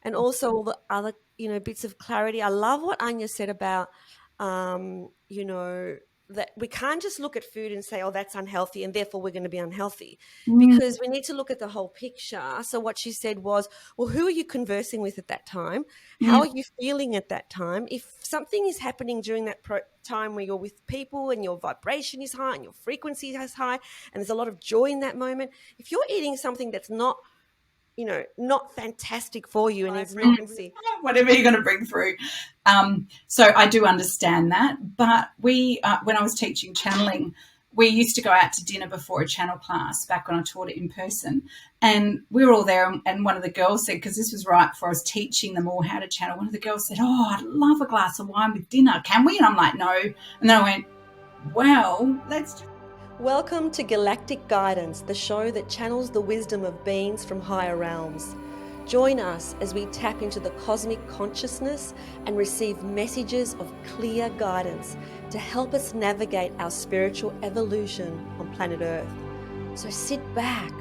and also all the other, bits of clarity. I love what Anya said about, that we can't just look at food and say, oh, that's unhealthy, and therefore we're going to be unhealthy, because we need to look at the whole picture. So what she said was, well, who are you conversing with at that time? How are you feeling at that time? If something is happening during that time where you're with people and your vibration is high and your frequency is high and there's a lot of joy in that moment, if you're eating something that's not fantastic for you and needs frequency, whatever you're going to bring through. So I do understand that. But when I was teaching channeling, we used to go out to dinner before a channel class back when I taught it in person. And we were all there, and one of the girls said, because this was right before I was teaching them all how to channel, one of the girls said, oh, I'd love a glass of wine with dinner. Can we? And I'm like, no. And then I went, well, let's just... Welcome to Galactic Guidance, the show that channels the wisdom of beings from higher realms. Join us as we tap into the cosmic consciousness and receive messages of clear guidance to help us navigate our spiritual evolution on planet Earth. So sit back,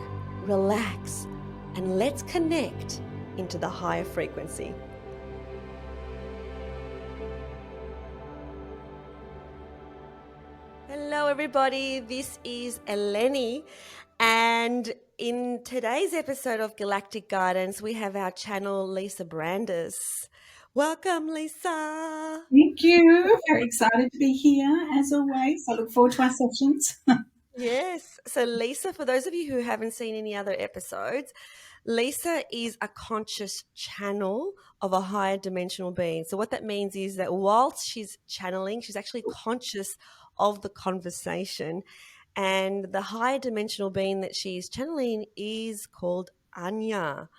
relax, and let's connect into the higher frequency. Hello everybody, this is Eleni, and in today's episode of Galactic Guidance we have our channel Lisa Brandis. Welcome, Lisa. Thank you. Very excited to be here as always. I look forward to our sessions. Yes. So Lisa, for those of you who haven't seen any other episodes, Lisa is a conscious channel of a higher dimensional being. So what that means is that whilst she's channeling, she's actually conscious of the conversation, and the higher dimensional being that she's channeling is called Anya.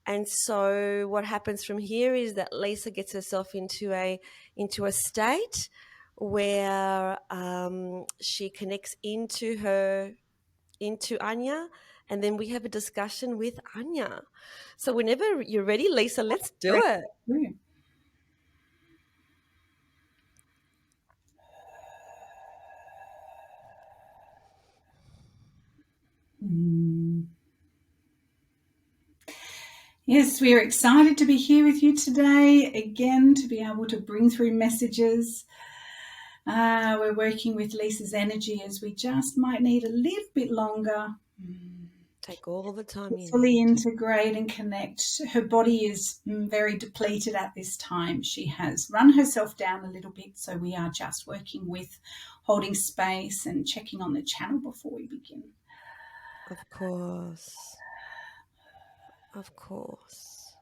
And so what happens from here is that Lisa gets herself into a state where she connects into Anya, and then we have a discussion with Anya. So whenever you're ready, Lisa, let's do it. Yes, we are excited to be here with you today, again, to be able to bring through messages. We're working with Lisa's energy as we just might need a little bit longer. Take all the time you fully integrate and connect. Her body is very depleted at this time. She has run herself down a little bit, so we are just working with holding space and checking on the channel before we begin. Of course. Of course.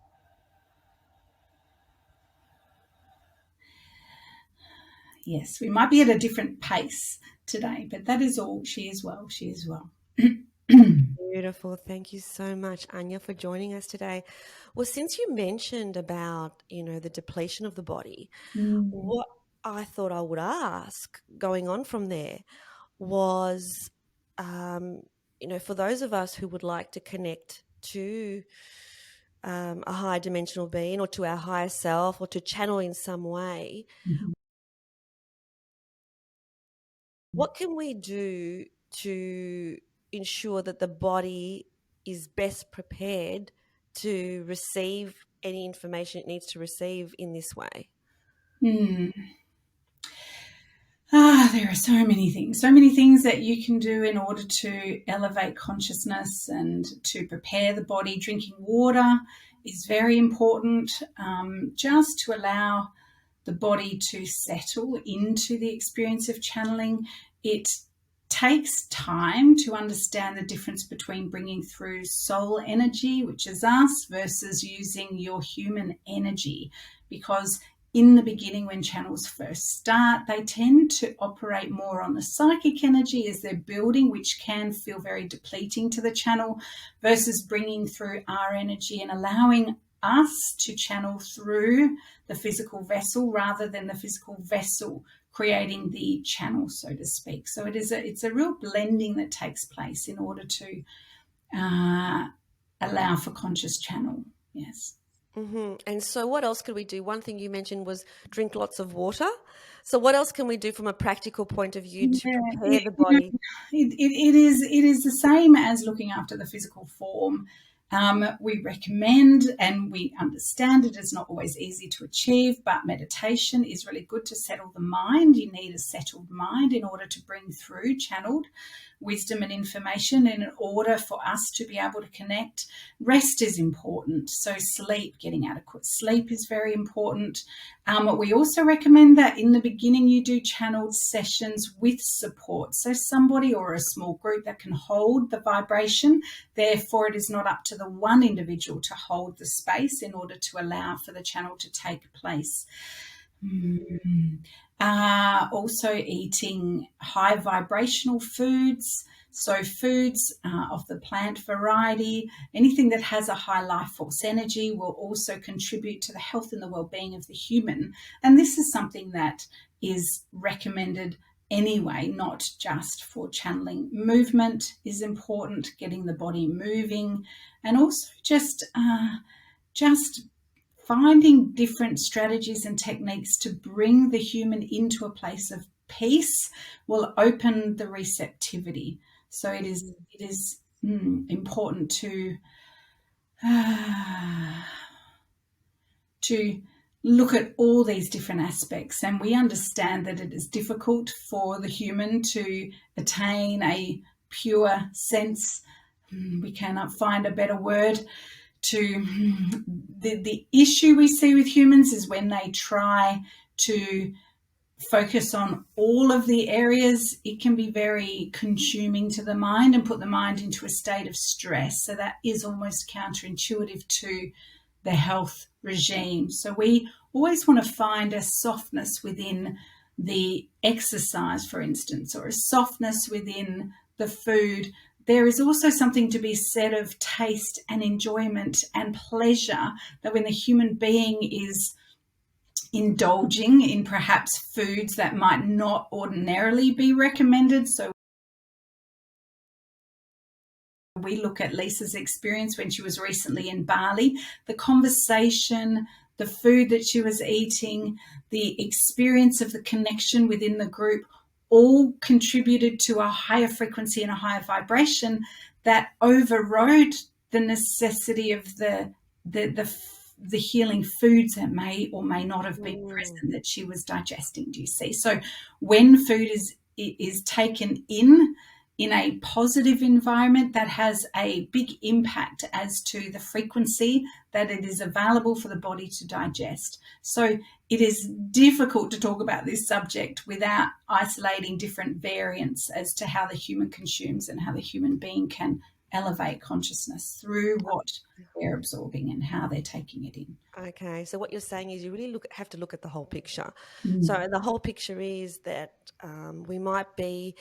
Yes, we might be at a different pace today, but that is all. She is well. She is well. Beautiful. Thank you so much, Anya, for joining us today. Well, since you mentioned about, the depletion of the body, what I thought I would ask going on from there was, for those of us who would like to connect to a higher dimensional being or to our higher self or to channel in some way, what can we do to ensure that the body is best prepared to receive any information it needs to receive in this way? There are so many things that you can do in order to elevate consciousness and to prepare the body. Drinking water is very important, just to allow the body to settle into the experience of channeling. It takes time to understand the difference between bringing through soul energy, which is us, versus using your human energy, because in the beginning, when channels first start, they tend to operate more on the psychic energy as they're building, which can feel very depleting to the channel, versus bringing through our energy and allowing us to channel through the physical vessel rather than the physical vessel creating the channel, so to speak. So it's a real blending that takes place in order to allow for conscious channel. Yes. Mm-hmm. And so what else could we do? One thing you mentioned was drink lots of water. So what else can we do from a practical point of view to prepare the body? It is the same as looking after the physical form. We recommend, and we understand it is not always easy to achieve, but meditation is really good to settle the mind. You need a settled mind in order to bring through channeled wisdom and information, and in order for us to be able to connect. Rest is important. So sleep, getting adequate sleep is very important. We also recommend that in the beginning you do channeled sessions with support. So somebody or a small group that can hold the vibration. Therefore, it is not up to the one individual to hold the space in order to allow for the channel to take place. Also eating high vibrational foods. So foods of the plant variety, anything that has a high life force energy will also contribute to the health and the well-being of the human. And this is something that is recommended anyway, not just for channeling. Movement is important, getting the body moving, and also just finding different strategies and techniques to bring the human into a place of peace will open the receptivity. So it is important to look at all these different aspects, and we understand that it is difficult for the human to attain a pure sense. We cannot find a better word. The issue we see with humans is when they try to focus on all of the areas, it can be very consuming to the mind and put the mind into a state of stress. So that is almost counterintuitive to the health regime. So we always want to find a softness within the exercise, for instance, or a softness within the food. There is also something to be said of taste and enjoyment and pleasure, that when the human being is indulging in perhaps foods that might not ordinarily be recommended. So we look at Lisa's experience when she was recently in Bali, the conversation, the food that she was eating, the experience of the connection within the group, all contributed to a higher frequency and a higher vibration that overrode the necessity of the healing foods that may or may not have been present that she was digesting. Do you see? So when food is taken in a positive environment, that has a big impact as to the frequency that it is available for the body to digest. So it is difficult to talk about this subject without isolating different variants as to how the human consumes and how the human being can elevate consciousness through what they're absorbing and how they're taking it in. Okay, so what you're saying is you really have to look at the whole picture. So the whole picture is that we might be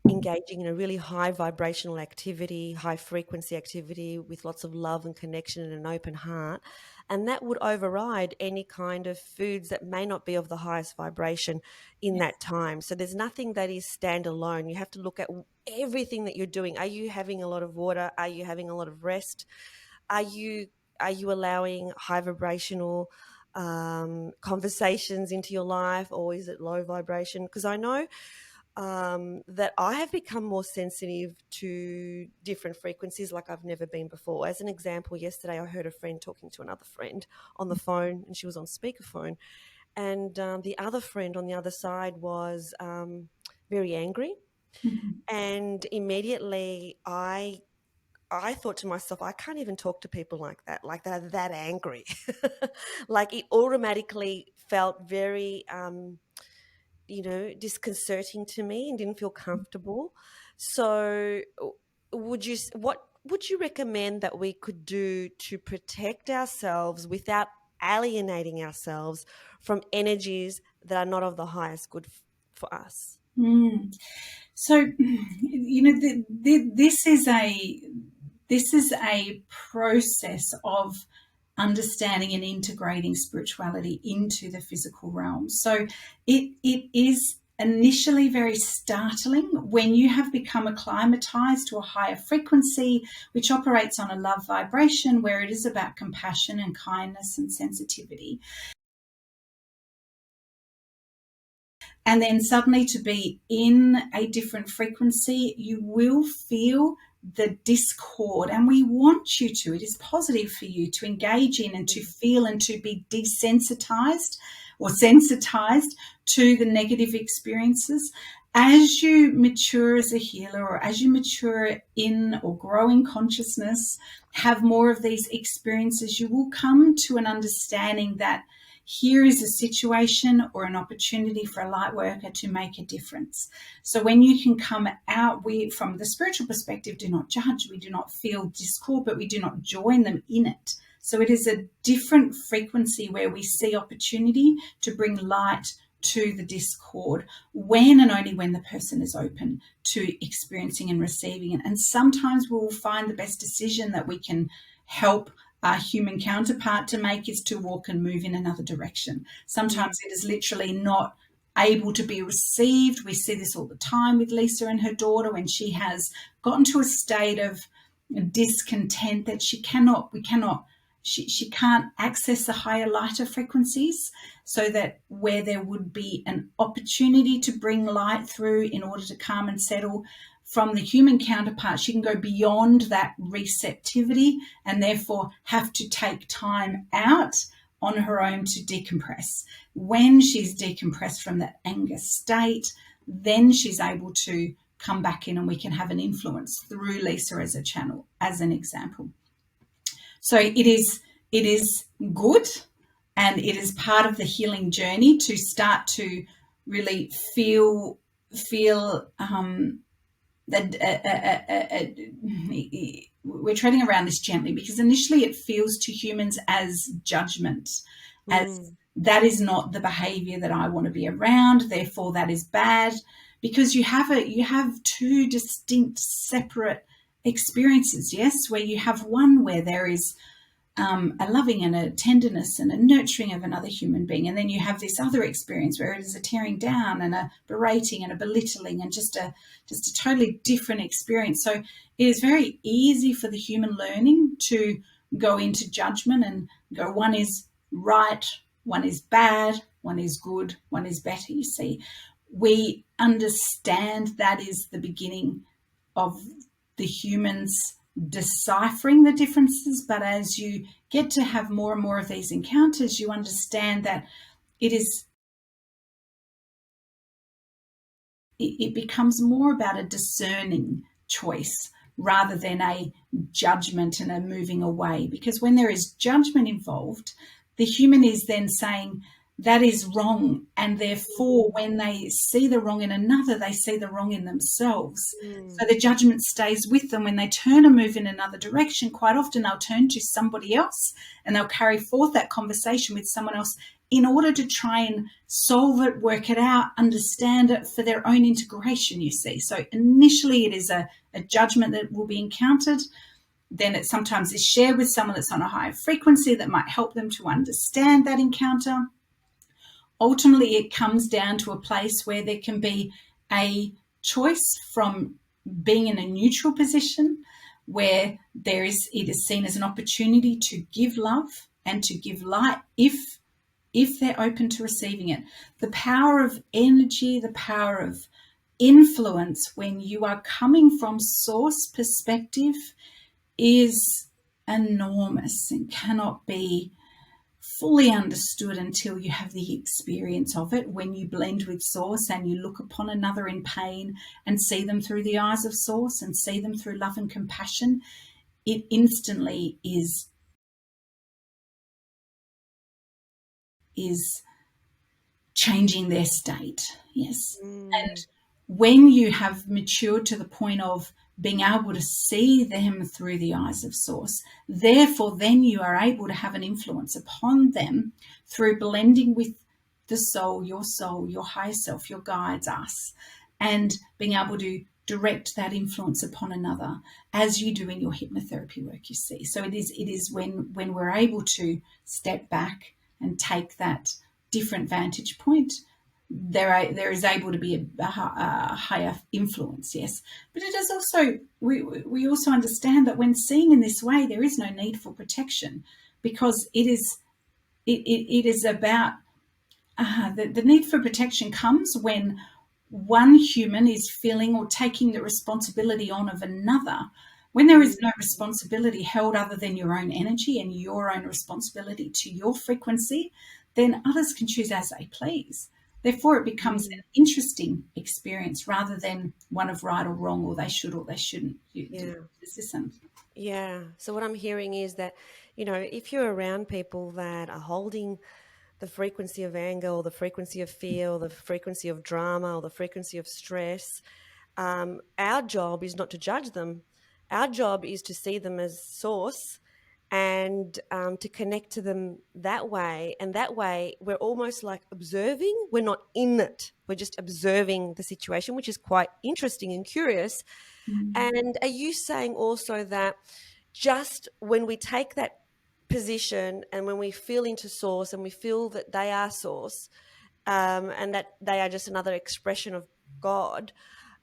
engaging in a really high vibrational activity, high frequency activity with lots of love and connection and an open heart. And that would override any kind of foods that may not be of the highest vibration in that time. So there's nothing that is standalone. You have to look at everything that you're doing. Are you having a lot of water? Are you having a lot of rest? Are you allowing high vibrational conversations into your life, or is it low vibration? Because I know that I have become more sensitive to different frequencies like I've never been before. As an example, yesterday I heard a friend talking to another friend on the phone, and she was on speakerphone, and the other friend on the other side was very angry. And immediately I thought to myself, I can't even talk to people like that, like they're that angry. Like it automatically felt very disconcerting to me and didn't feel comfortable. So what would you recommend that we could do to protect ourselves without alienating ourselves from energies that are not of the highest good for us? So, this is a process of understanding and integrating spirituality into the physical realm. So it is initially very startling when you have become acclimatized to a higher frequency, which operates on a love vibration, where it is about compassion and kindness and sensitivity. And then suddenly to be in a different frequency, you will feel the discord, and we want you to. It is positive for you to engage in and to feel and to be desensitized or sensitized to the negative experiences. As you mature as a healer, or as you mature in or grow in consciousness, have more of these experiences, you will come to an understanding that here is a situation or an opportunity for a light worker to make a difference. So when you can come out, we, from the spiritual perspective, do not judge. We do not feel discord, but we do not join them in it. So it is a different frequency where we see opportunity to bring light to the discord, when and only when the person is open to experiencing and receiving it. And sometimes we'll find the best decision that we can help our human counterpart to make is to walk and move in another direction. Sometimes it is literally not able to be received. We see this all the time with Lisa and her daughter, when she has gotten to a state of discontent that she can't access the higher, lighter frequencies, so that where there would be an opportunity to bring light through in order to calm and settle, from the human counterpart, she can go beyond that receptivity and therefore have to take time out on her own to decompress. When she's decompressed from that anger state, then she's able to come back in and we can have an influence through Lisa as a channel, as an example. So it is good, and it is part of the healing journey to start to really feel that we're treading around this gently, because initially it feels to humans as judgment, as that is not the behavior that I want to be around, therefore that is bad, because you have two distinct separate experiences, yes, where you have one where there is a loving and a tenderness and a nurturing of another human being, and then you have this other experience where it is a tearing down and a berating and a belittling and just a totally different experience. So it is very easy for the human learning to go into judgment and go, one is right, one is bad, one is good, one is better. You see, we understand that is the beginning of the humans deciphering the differences, but as you get to have more and more of these encounters, you understand that it becomes more about a discerning choice rather than a judgment and a moving away. Because when there is judgment involved, the human is then saying that is wrong, and therefore when they see the wrong in another, they see the wrong in themselves. So the judgment stays with them. When they turn and move in another direction, quite often they'll turn to somebody else and they'll carry forth that conversation with someone else in order to try and solve it, work it out, understand it for their own integration, you see. So initially it is a judgment that will be encountered. Then it sometimes is shared with someone that's on a higher frequency that might help them to understand that encounter. Ultimately, it comes down to a place where there can be a choice from being in a neutral position, where it is seen as an opportunity to give love and to give light if they're open to receiving it. The power of energy, the power of influence when you are coming from source perspective is enormous and cannot be fully understood until you have the experience of it. When you blend with source and you look upon another in pain and see them through the eyes of source and see them through love and compassion, it instantly is changing their state. Yes. And when you have matured to the point of being able to see them through the eyes of source, therefore then you are able to have an influence upon them through blending with the soul, your higher self, your guides, us, and being able to direct that influence upon another as you do in your hypnotherapy work, you see. So it is when we're able to step back and take that different vantage point, there is able to be a higher influence, yes. But it is also, we also understand that when seen in this way, there is no need for protection, because it is about the need for protection comes when one human is feeling or taking the responsibility on of another When there is Mm. no responsibility held other than your own energy and your own responsibility to your frequency, then others can choose as they please. Therefore, it becomes an Mm. interesting experience rather than one of right or wrong, or they should or they shouldn't. Yeah. Does this sound? Yeah. So what I'm hearing is that, if you're around people that are holding the frequency of anger or the frequency of fear or the frequency of drama or the frequency of stress, our job is not to judge them. Our job is to see them as source and to connect to them that way. And that way, we're almost like observing. We're not in it. We're just observing the situation, which is quite interesting and curious. Mm. And are you saying also that just when we take that position and when we feel into source and we feel that they are source, and that they are just another expression of God,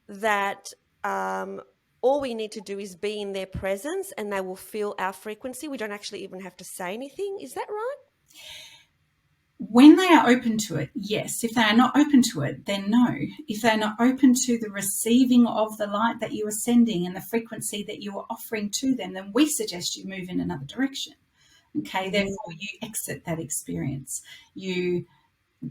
that um, all we need to do is be in their presence and they will feel our frequency. We don't actually even have to say anything. Is that right? When they are open to it, yes. If they are not open to it, then no. If they're not open to the receiving of the light that you are sending and the frequency that you are offering to them, then we suggest you move in another direction. Okay, Mm. therefore you exit that experience. You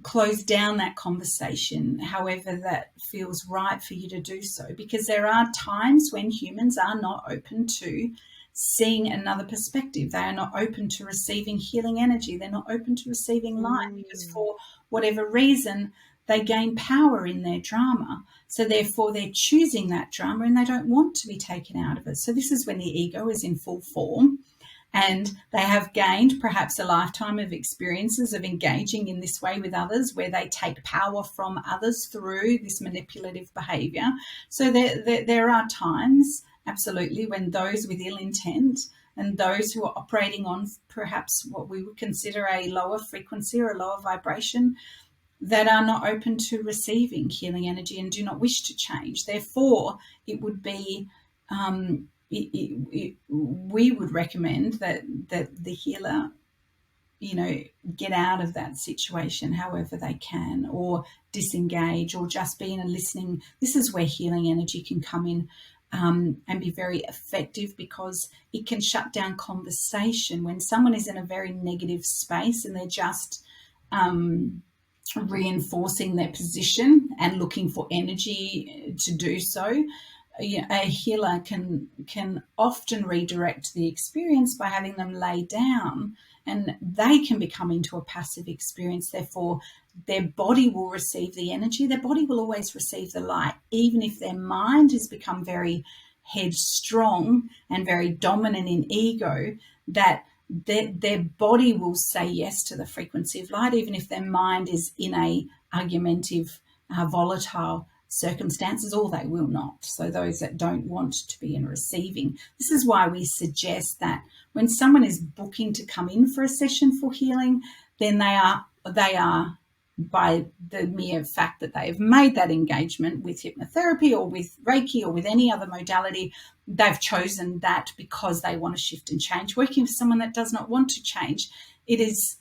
close down that conversation, however that feels right for you to do so, because there are times when humans are not open to seeing another perspective. They are not open to receiving healing energy. They're not open to receiving light because Mm. for whatever reason, they gain power in their drama. So therefore they're choosing that drama and they don't want to be taken out of it. So this is when the ego is in full form and they have gained perhaps a lifetime of experiences of engaging in this way with others, where they take power from others through this manipulative behavior. So there are times, absolutely, when those with ill intent and those who are operating on perhaps what we would consider a lower frequency or a lower vibration, that are not open to receiving healing energy and do not wish to change. Therefore, it would be we would recommend that the healer, get out of that situation however they can, or disengage, or just be in a listening. This is where healing energy can come in and be very effective, because it can shut down conversation when someone is in a very negative space and they're just reinforcing their position and looking for energy to do so. A healer can often redirect the experience by having them lay down, and they can become into a passive experience. Therefore, their body will receive the energy. Their body will always receive the light, even if their mind has become very headstrong and very dominant in ego, that their body will say yes to the frequency of light, even if their mind is in a argumentative, volatile circumstances, or they will not. So those that don't want to be in receiving, this is why we suggest that when someone is booking to come in for a session for healing, then they are by the mere fact that they have made that engagement with hypnotherapy or with Reiki or with any other modality, they've chosen that because they want to shift and change. Working with someone that does not want to change, it is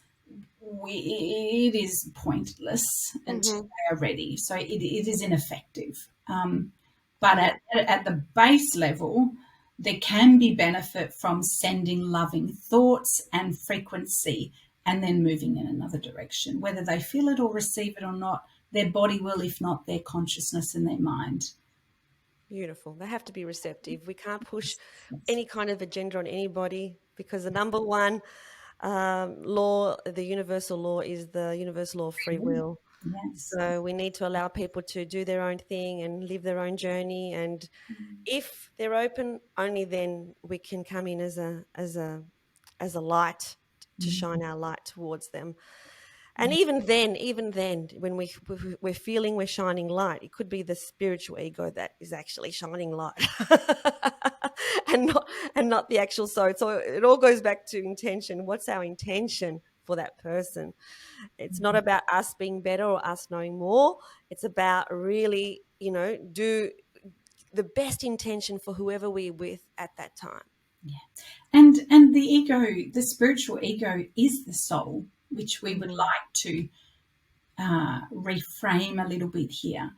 pointless until Mm-hmm. they are ready. So it is ineffective. But at the base level, there can be benefit from sending loving thoughts and frequency and then moving in another direction. Whether they feel it or receive it or not, their body will, if not their consciousness and their mind. Beautiful. They have to be receptive. We can't push Yes. any kind of agenda on anybody, because the number one law, the universal law, is the universal law of free will. Yes. So we need to allow people to do their own thing and live their own journey. And if they're open, only then we can come in as a light to shine our light towards them. And even then, when we're feeling we're shining light, it could be the spiritual ego that is actually shining light, and not the actual soul. So it all goes back to intention. What's our intention for that person? It's not about us being better or us knowing more. It's about really, do the best intention for whoever we're with at that time. Yeah. And the ego, the spiritual ego, is the soul, which we would Mm-hmm. like to reframe a little bit here.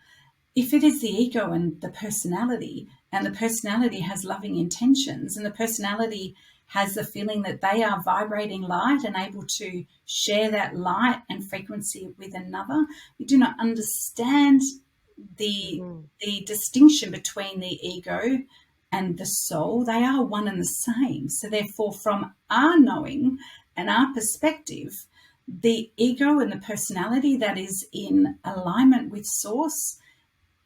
if it is the ego and the personality has loving intentions, and the personality has the feeling that they are vibrating light and able to share that light and frequency with another, we do not understand the Mm-hmm. the distinction between the ego and the soul. They are one and the same. So therefore, from our knowing and our perspective, the ego and the personality that is in alignment with source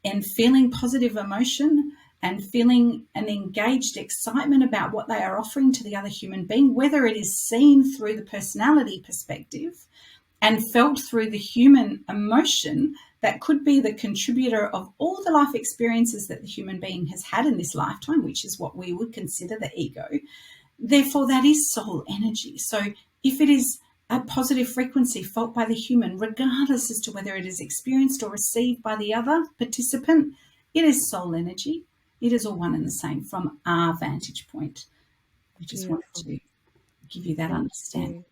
and feeling positive emotion and feeling an engaged excitement about what they are offering to the other human being, whether it is seen through the personality perspective and felt through the human emotion that could be the contributor of all the life experiences that the human being has had in this lifetime, which is what we would consider the ego. Therefore, that is soul energy. So if it is a positive frequency felt by the human, regardless as to whether it is experienced or received by the other participant, it is soul energy. It is all one and the same from our vantage point. We just wanted Beautiful. to give you that Thank understanding. you.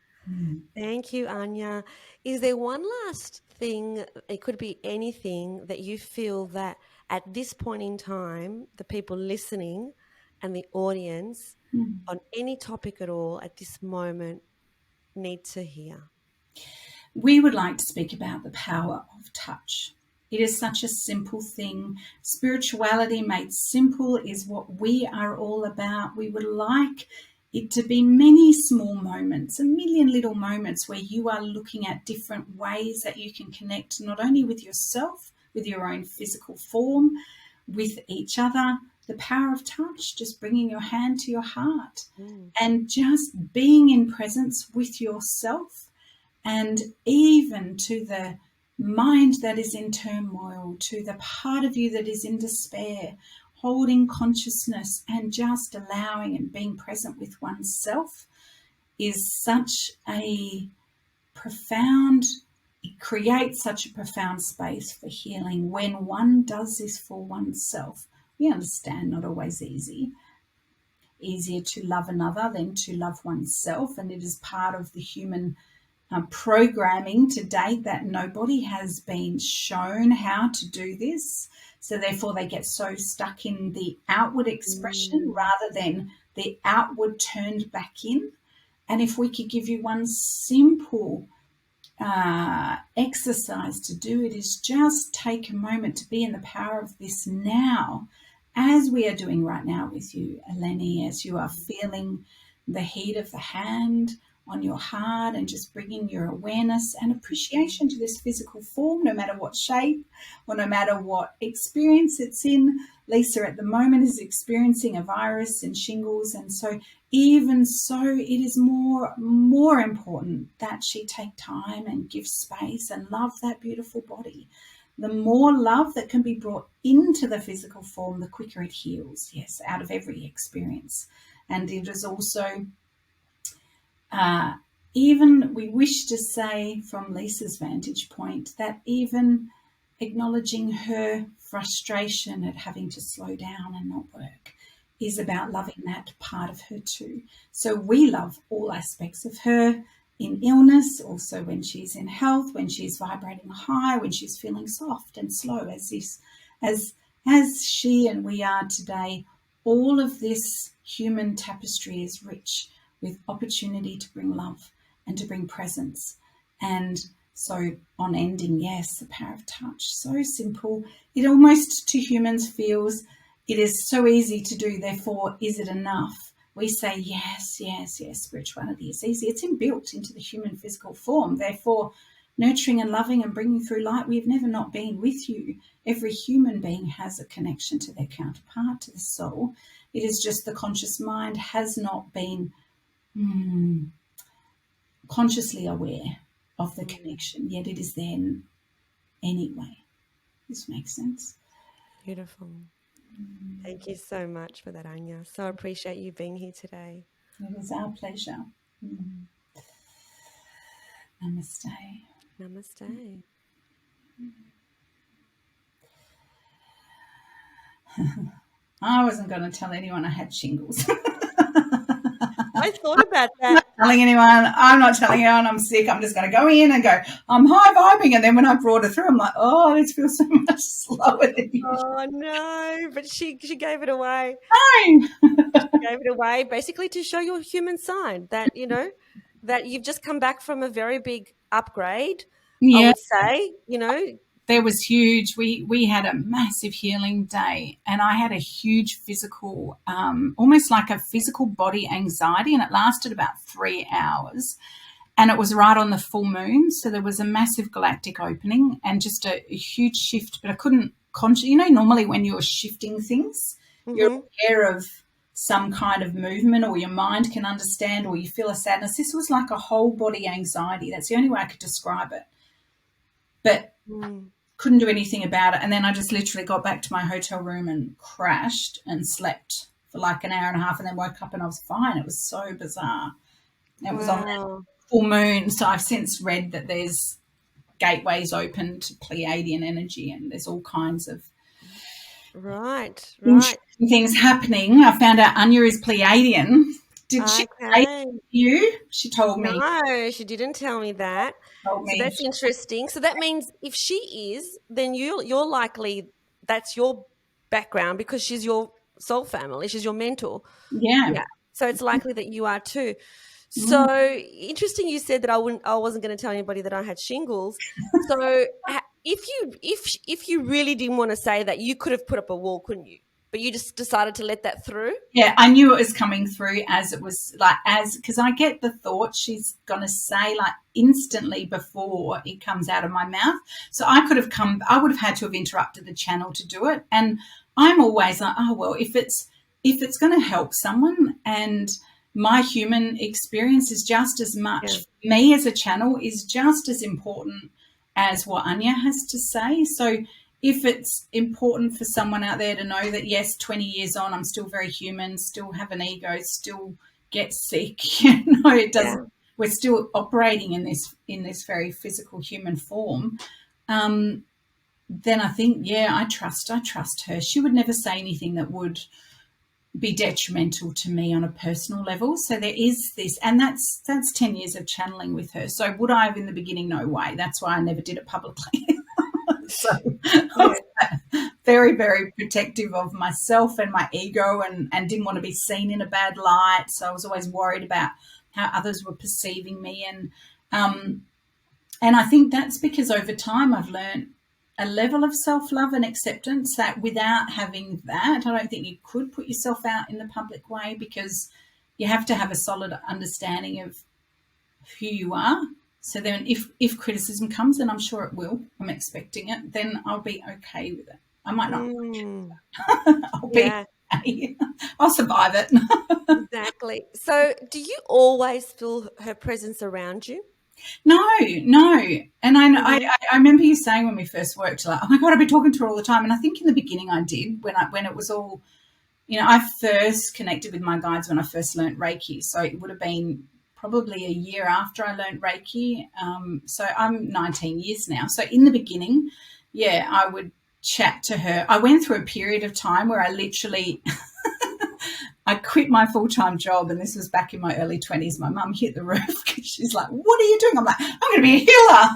Thank you, Anya. Is there one last thing? It could be anything that you feel that at this point in time, the people listening and the audience Mm. on any topic at all at this moment need to hear? We would like to speak about the power of touch. It is such a simple thing. Spirituality made simple is what we are all about. We would like it to be many small moments, a million little moments where you are looking at different ways that you can connect not only with yourself, with your own physical form, with each other. The power of touch, just bringing your hand to your heart Mm. and just being in presence with yourself, and even to the mind that is in turmoil, to the part of you that is in despair, holding consciousness and just allowing and being present with oneself is such a profound, it creates such a profound space for healing when one does this for oneself. We understand not always easier to love another than to love oneself, and it is part of the human programming to date that nobody has been shown how to do this. So therefore they get so stuck in the outward expression Mm. rather than the outward turned back in. And if we could give you one simple exercise to do, it is just take a moment to be in the power of this now, as we are doing right now with you, Eleni, as you are feeling the heat of the hand on your heart and just bringing your awareness and appreciation to this physical form, no matter what shape or no matter what experience it's in. Lisa at the moment is experiencing a virus and shingles, and so even so it is more important that she take time and give space and love that beautiful body. The more love that can be brought into the physical form, the quicker it heals, yes, out of every experience. And it is also even, we wish to say from Lisa's vantage point, that even acknowledging her frustration at having to slow down and not work is about loving that part of her too. So we love all aspects of her in illness, also when she's in health, when she's vibrating high, when she's feeling soft and slow, as she and we are today. All of this human tapestry is rich with opportunity to bring love and to bring presence. And so on ending, yes, the power of touch, so simple. It almost to humans feels it is so easy to do, therefore is it enough? We say yes, yes, yes, spirituality is easy. It's inbuilt into the human physical form. Therefore, nurturing and loving and bringing through light, we've never not been with you. Every human being has a connection to their counterpart, to the soul. It is just the conscious mind has not been consciously aware of the connection, yet it is there anyway. This makes sense. Beautiful. Thank you so much for that, Anya. So appreciate you being here today. It is our pleasure. Namaste. Namaste. I wasn't going to tell anyone I had shingles. I thought about that. telling anyone. I'm not telling anyone I'm sick. I'm just going to go in and go, I'm high vibing. And then when I brought her through, I'm like, oh, this feels so much slower than usual. Oh no, but she gave it away. Fine. Gave it away basically to show your human side that, that you've just come back from a very big upgrade, I Yeah, would say. there was huge. We had a massive healing day, and I had a huge physical, almost like a physical body anxiety, and it lasted about 3 hours. And it was right on the full moon, so there was a massive galactic opening and just a huge shift. But I couldn't normally when you're shifting things, you're Mm-hmm. aware of some kind of movement, or your mind can understand, or you feel a sadness. This was like a whole body anxiety. That's the only way I could describe it. But Mm. couldn't do anything about it. And then I just literally got back to my hotel room and crashed and slept for like an hour and a half, and then woke up and I was fine. It was so bizarre. It was on that Wow. full moon. So I've since read that there's gateways open to Pleiadian energy, and there's all kinds of Right, right. interesting things happening. I found out Anya is Pleiadian. Did she say Okay. to you? She told me. No, she didn't tell me that. Told So me. that's interesting. So that means if she is, then you're likely that's your background because she's your soul family. She's your mentor. Yeah. Yeah. So it's likely that you are too. Mm. So interesting. You said that I wasn't going to tell anybody that I had shingles. So if you really didn't want to say that, you could have put up a wall, couldn't you? But you just decided to let that through. Yeah, I knew it was coming through as it was like, because I get the thought she's going to say like instantly before it comes out of my mouth. So I would have had to have interrupted the channel to do it. And I'm always like, oh, well, if it's going to help someone, and my human experience is just as much, Yeah. me as a channel is just as important as what Anya has to say. So if it's important for someone out there to know that, yes, 20 years on, I'm still very human, still have an ego, still get sick, it doesn't, Yeah. we're still operating in this very physical human form, then I think, yeah, I trust her. She would never say anything that would be detrimental to me on a personal level. So there is this, and that's 10 years of channeling with her. So would I have in the beginning? No way. That's why I never did it publicly. So I was very, very protective of myself and my ego, and didn't want to be seen in a bad light. So I was always worried about how others were perceiving me. And I think that's because over time I've learned a level of self-love and acceptance that without having that, I don't think you could put yourself out in the public way, because you have to have a solid understanding of who you are. So then if criticism comes, and I'm sure it will, I'm expecting it, then I'll be okay with it. I might not. I'll be okay. I'll survive it. Exactly. So do you always feel her presence around you? No. And I remember you saying when we first worked, like, oh my God, I've been talking to her all the time. And I think in the beginning I did, when it was all, I first connected with my guides when I first learned Reiki. So it would have been probably a year after I learned Reiki. So I'm 19 years now. So in the beginning, yeah, I would chat to her. I went through a period of time where I literally I quit my full-time job, and this was back in my early 20s. My mum hit the roof because she's like, what are you doing? I'm like, I'm going to be a healer.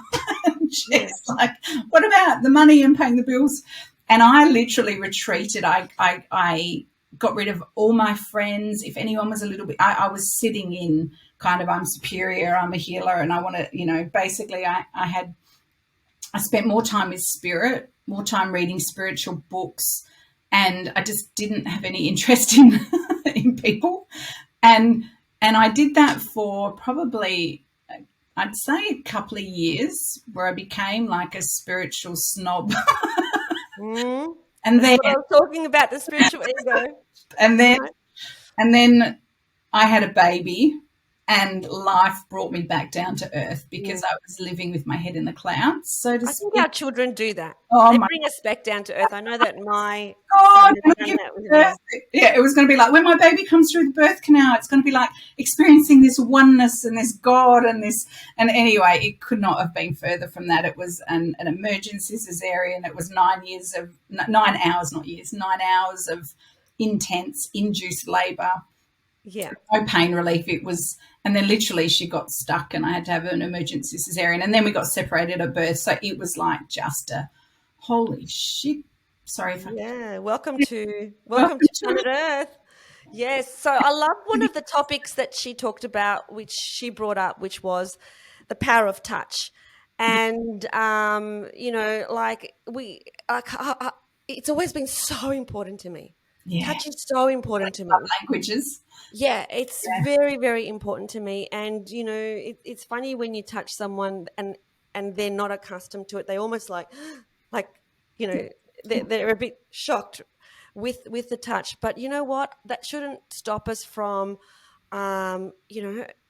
And she's like, what about the money and paying the bills? And I literally retreated. I got rid of all my friends. If anyone was a little bit, I was sitting in kind of, I'm superior, I'm a healer, and I want to, basically I spent more time with spirit, more time reading spiritual books, and I just didn't have any interest in people. And I did that for probably, I'd say, a couple of years, where I became like a spiritual snob. Mm. And That's then what I was talking about, the spiritual ego. and then I had a baby, and life brought me back down to earth, because I was living with my head in the clouds, so to I think speak. our children do that. Oh They my bring us back down to earth. I know that my God, son has done that with me. yeah, it was going to be like when my baby comes through the birth canal, it's going to be like experiencing this oneness and this God and this. And anyway, it could not have been further from that. It was an emergency cesarean. It was 9 hours, not years, 9 hours of intense induced labour. Yeah. No pain relief. It was, and then literally she got stuck and I had to have an emergency cesarean, and then we got separated at birth. So it was like just a holy shit. Sorry if I Yeah. Welcome welcome to to planet Earth. Yes. So I love one of the topics that she talked about, which she brought up, which was the power of touch. it. And like it's always been so important to me. Yeah, Touch is so important to me. languages. Yeah, it's Yeah. very, very important to me. And it's funny when you touch someone and they're not accustomed to it. They almost like you know, they're a bit shocked with the touch. But you know what? That shouldn't stop us from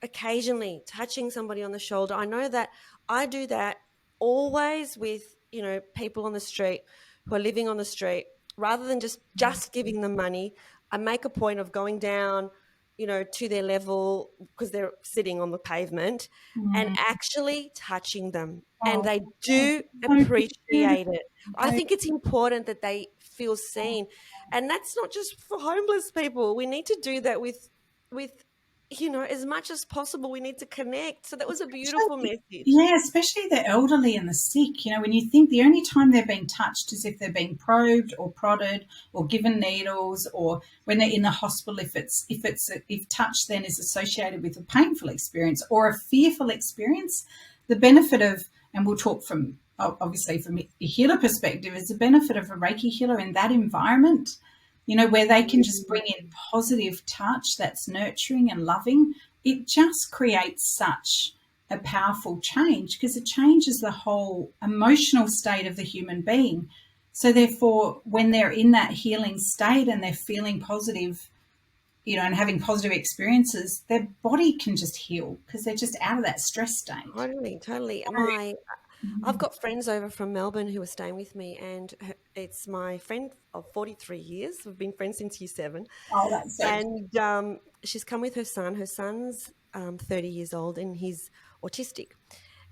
occasionally touching somebody on the shoulder. I know that I do that always with, people on the street who are living on the street. Rather than just giving them money, I make a point of going down, to their level because they're sitting on the pavement and Mm. actually touching them. And Oh, they God, do so beautiful. appreciate it. I think it's important that they feel seen. And that's not just for homeless people. We need to do that with as much as possible. We need to connect. So that was a beautiful message. Yeah, especially the elderly and the sick. When you think the only time they're being touched is if they're being probed or prodded or given needles, or when they're in the hospital, if touch then is associated with a painful experience or a fearful experience, the benefit of, and we'll talk from obviously from a healer perspective, is the benefit of a Reiki healer in that environment, where they can just bring in positive touch that's nurturing and loving. It just creates such a powerful change because it changes the whole emotional state of the human being. So therefore, when they're in that healing state and they're feeling positive, and having positive experiences, their body can just heal because they're just out of that stress state. Totally, totally. I've Mm. got friends over from Melbourne who are staying with me, and it's my friend of 43 years. We've been friends since year seven. Oh, that's so. And she's come with her son. Her son's 30 years old and he's autistic.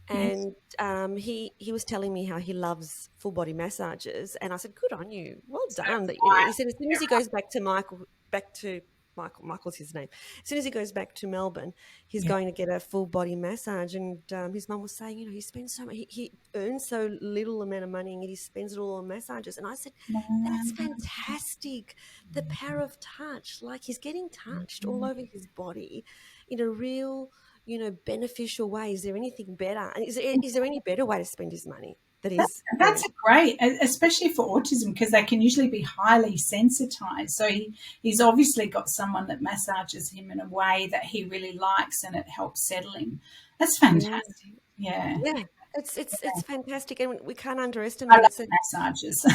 Yes. And he was telling me how he loves full body massages. And I said, good on you. Well So done. I, He said, as soon as he goes Michael's his name. As soon as he goes back to Melbourne, he's yeah. going to get a full body massage. And his mum was saying, he spends so much, he earns so little amount of money and he spends it all on massages. And I said, that's fantastic. The power of touch, like he's getting touched all over his body in a real, beneficial way. Is there anything better? And is there any better way to spend his money that he's That's earning? a great, especially for autism, because they can usually be highly sensitized. So he's obviously got someone that massages him in a way that he really likes and it helps settle him. That's Yeah. fantastic. Yeah. Yeah. It's fantastic, and we can't I underestimate love it. So massages.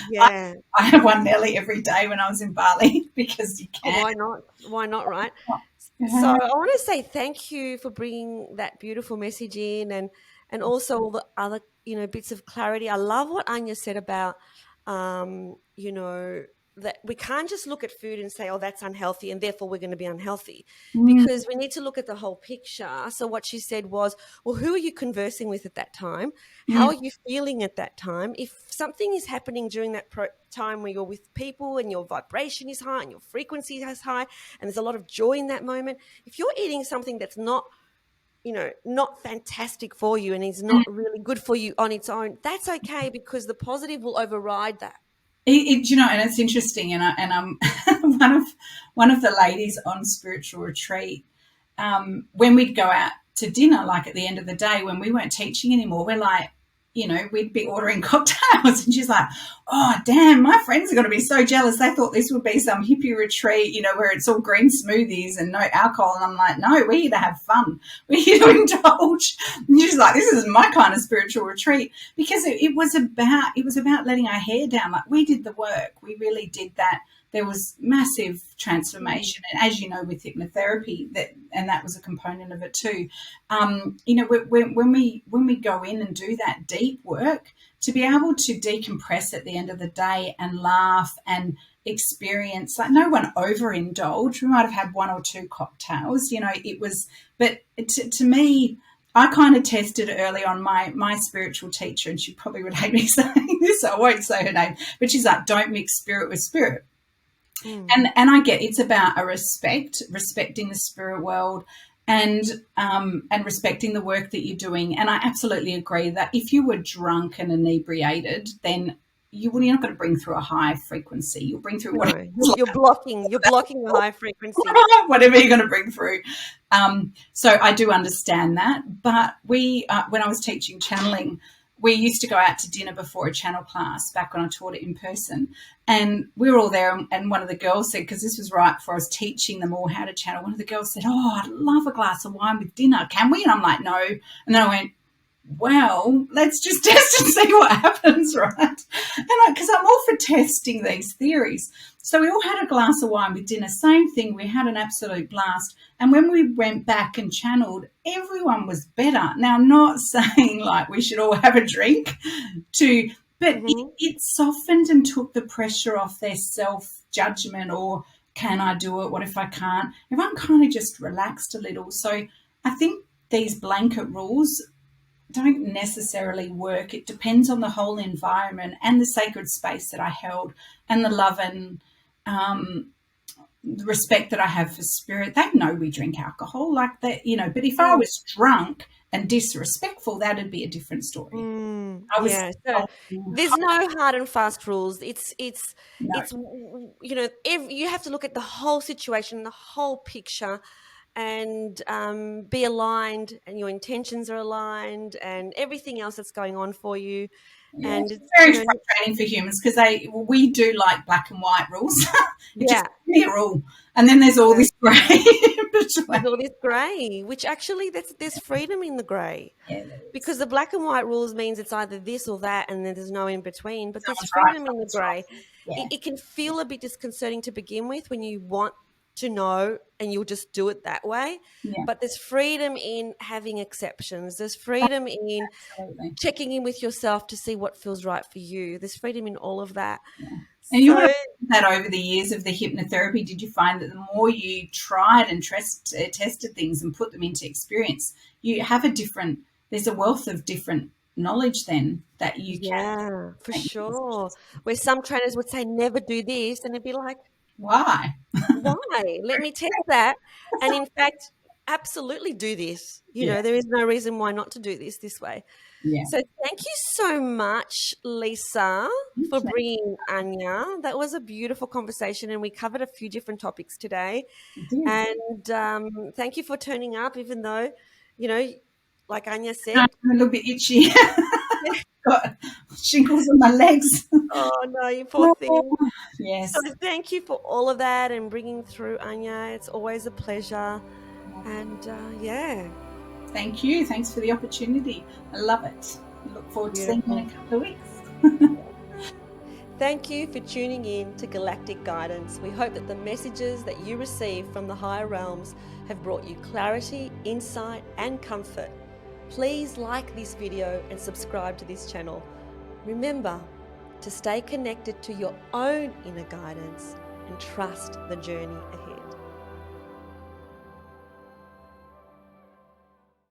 yeah. I have one nearly every day when I was in Bali because you Oh, can. why not? Why not, right? So Yeah. I want to say thank you for bringing that beautiful message in, and also all the other bits of clarity. I love what Anya said about um, you know that we can't just look at food and say, oh, that's unhealthy and therefore we're going to be unhealthy, Mm, because we need to look at the whole picture. So what she said was, well, who are you conversing with at that time? How mm, are you feeling at that time? If something is happening during that time where you're with people and your vibration is high and your frequency is high and there's a lot of joy in that moment, if you're eating something that's not fantastic for you and is mm. not really good for you on its own, that's okay, because the positive will override that. And it's interesting, and I'm one of the ladies on spiritual retreat. When we'd go out to dinner, like at the end of the day, when we weren't teaching anymore, we're like, we'd be ordering cocktails, and she's like, "Oh, damn, my friends are going to be so jealous. They thought this would be some hippie retreat, where it's all green smoothies and no alcohol." And I'm like, "No, we're here to have fun. We're here to indulge." And she's like, "This is my kind of spiritual retreat," because it was about letting our hair down. Like, we did the work. We really did that. There was massive transformation, and as you know, with hypnotherapy, that was a component of it too. When we go in and do that deep work, to be able to decompress at the end of the day and laugh and experience, like, no one overindulged. We might have had one or two cocktails, it was, but to me, I kind of tested early on my spiritual teacher, and she probably would hate me saying this, so I won't say her name, but she's like, don't mix spirit with spirit. Mm. And I get it's about a respecting the spirit world, and respecting the work that you're doing. And I absolutely agree that if you were drunk and inebriated, then you're not going to bring through a high frequency. You'll bring through No, you're blocking the high frequency. whatever you're going to bring through. So I do understand that. But when I was teaching channeling, we used to go out to dinner before a channel class back when I taught it in person. And we were all there. And one of the girls said, because this was right before I was teaching them all how to channel, one of the girls said, "Oh, I'd love a glass of wine with dinner. Can we?" And I'm like, "No." And then I went, "Well, let's just test and see what happens," right? And because I'm all for testing these theories. So we all had a glass of wine with dinner, same thing. We had an absolute blast. And when we went back and channeled, everyone was better. Now, I'm not saying like we should all have a drink but it softened and took the pressure off their self-judgment, or can I do it? What if I can't? Everyone kind of just relaxed a little. So I think these blanket rules don't necessarily work. It depends on the whole environment and the sacred space that I held, and the love and the respect that I have for spirit. They know we drink alcohol like that, but if I was drunk and disrespectful, that'd be a different story. I was Yeah, so there's no hard and fast rules. no, You have to look at the whole situation, the whole picture, and be aligned, and your intentions are aligned, and everything else that's going on for you. yeah, And it's very frustrating for humans because we do like black and white rules. It just yeah, be a rule, and then there's all this grey in there's between. all this grey, which actually there's freedom in the grey. Yeah, there Because is. the black and white rules means it's either this or that, and then there's no in between. But there's Someone's right, freedom in the someone's wrong. grey. Yeah, It can feel a bit disconcerting to begin with when you want to know and you'll just do it that way. yeah, But there's freedom in having exceptions. There's freedom in absolutely. checking in with yourself to see what feels right for you. There's freedom in all of that. Yeah. And you would So have that over the years of the hypnotherapy. Did you find that the more you tried and tested things and put them into experience, you have there's a wealth of different knowledge then that you can yeah, for make sure. decisions. Where some trainers would say never do this, and it'd be like, Why? why? Let me test that. And in fact, absolutely do this. Yeah, There is no reason why not to do this way. yeah. So thank you so much, Lisa, for Okay. bringing Anya. That was a beautiful conversation, and we covered a few different topics today. You did. And thank you for turning up, even though, like Anya I'm said, a little bit itchy. Got shingles on my legs. oh no, you poor thing. So Yes. thank you for all of that and bringing through, Anya. It's always a pleasure. And yeah, Thank you. Thanks for the opportunity. I love it. I look forward to seeing you in beautiful. a couple of weeks. Thank you for tuning in to Galactic Guidance. We hope that the messages that you receive from the higher realms have brought you clarity, insight, and comfort. Please like this video and subscribe to this channel. Remember to stay connected to your own inner guidance and trust the journey ahead.